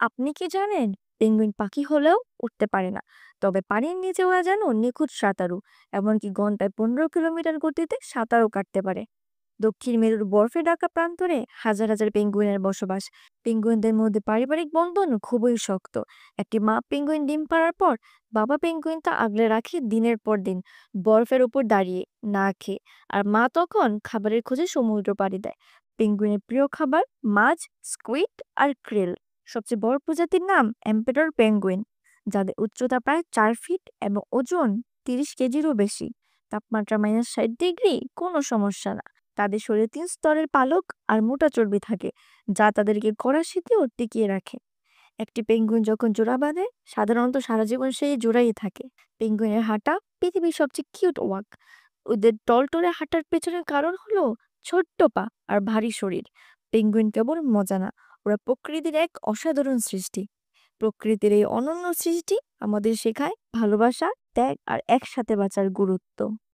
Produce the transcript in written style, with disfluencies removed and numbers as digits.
আপনি কি জানেন পেঙ্গুইন পাখি হলেও উঠতে পারে না, তবে পানির নিচে ওরা যেন নিখুঁত সাঁতারু। এমনকি ঘন্টায় 15 কিলোমিটার গতিতে সাঁতারও কাটতে পারে। দক্ষিণ মেরুর বরফে ঢাকা প্রান্তরে হাজার হাজার পেঙ্গুইনের বসবাস। পেঙ্গুইনদের মধ্যে পারিবারিক বন্ধন খুবই শক্ত। একটি মা পেঙ্গুইন ডিম পাড়ার পর বাবা পেঙ্গুইন তা আগলে রাখে দিনের পর দিন, বরফের উপর দাঁড়িয়ে, না খেয়ে। আর মা তখন খাবারের খোঁজে সমুদ্র পাড়ি দেয়। পেঙ্গুইনের প্রিয় খাবার মাছ, স্কুইড আর ক্রিল। সবচেয়ে বড় প্রজাতির নাম এম্পেরর পেঙ্গুইন, যাদের উচ্চতা প্রায় 4 ফিট এবং ওজন 30 কেজিরও বেশি। তাপমাত্রা -60 ডিগ্রি কোনো সমস্যা না। তাদের শরীরে 3 স্তরের পালক আর মোটা চর্বি থাকে, যা তাদেরকে কড়া শীতেও টিকিয়ে রাখে। একটি পেঙ্গুইন যখন জোড়া বাঁধে, সাধারণত সারা জীবন সেই জোড়াই থাকে। পেঙ্গুইনের হাঁটা পৃথিবীর সবচেয়ে কিউট ওয়াক। ওদের টলটলে হাঁটার পেছনের কারণ হলো ছোট্ট পা আর ভারী শরীর। পেঙ্গুইন কেবল মজা না, ওরা প্রকৃতির এক অসাধারণ সৃষ্টি। প্রকৃতির এই অনন্য সৃষ্টি আমাদের শেখায় ভালোবাসা, ত্যাগ আর একসাথে বাঁচার গুরুত্ব।